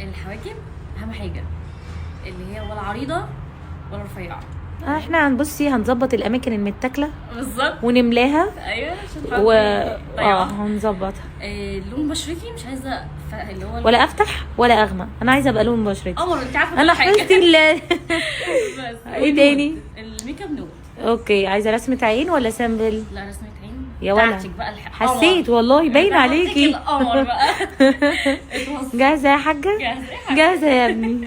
الحواجب اهم حاجه، اللي هي ولا عريضه ولا رفيعه. احنا هنبصي هنظبط الاماكن المتاكله بالظبط. ونملاها ايوه عشان و طيب. هنظبطها. لون بشرتي مش عايزه اللي هو ولا افتح ولا اغمق، انا عايزه ابقى لون بشرتي. قمر انت عارفه انا كل حاجة. حفظت بس ايه تاني؟ الميك اب نوت. اوكي، عايزه رسمه عين ولا سامبل؟ لا رسمه عين يا ولا بتاعتك بقى حسيت والله باين عليكي. القمر بقى. جاهزه يا حاجه؟ جاهزه جاهزه يا ابني.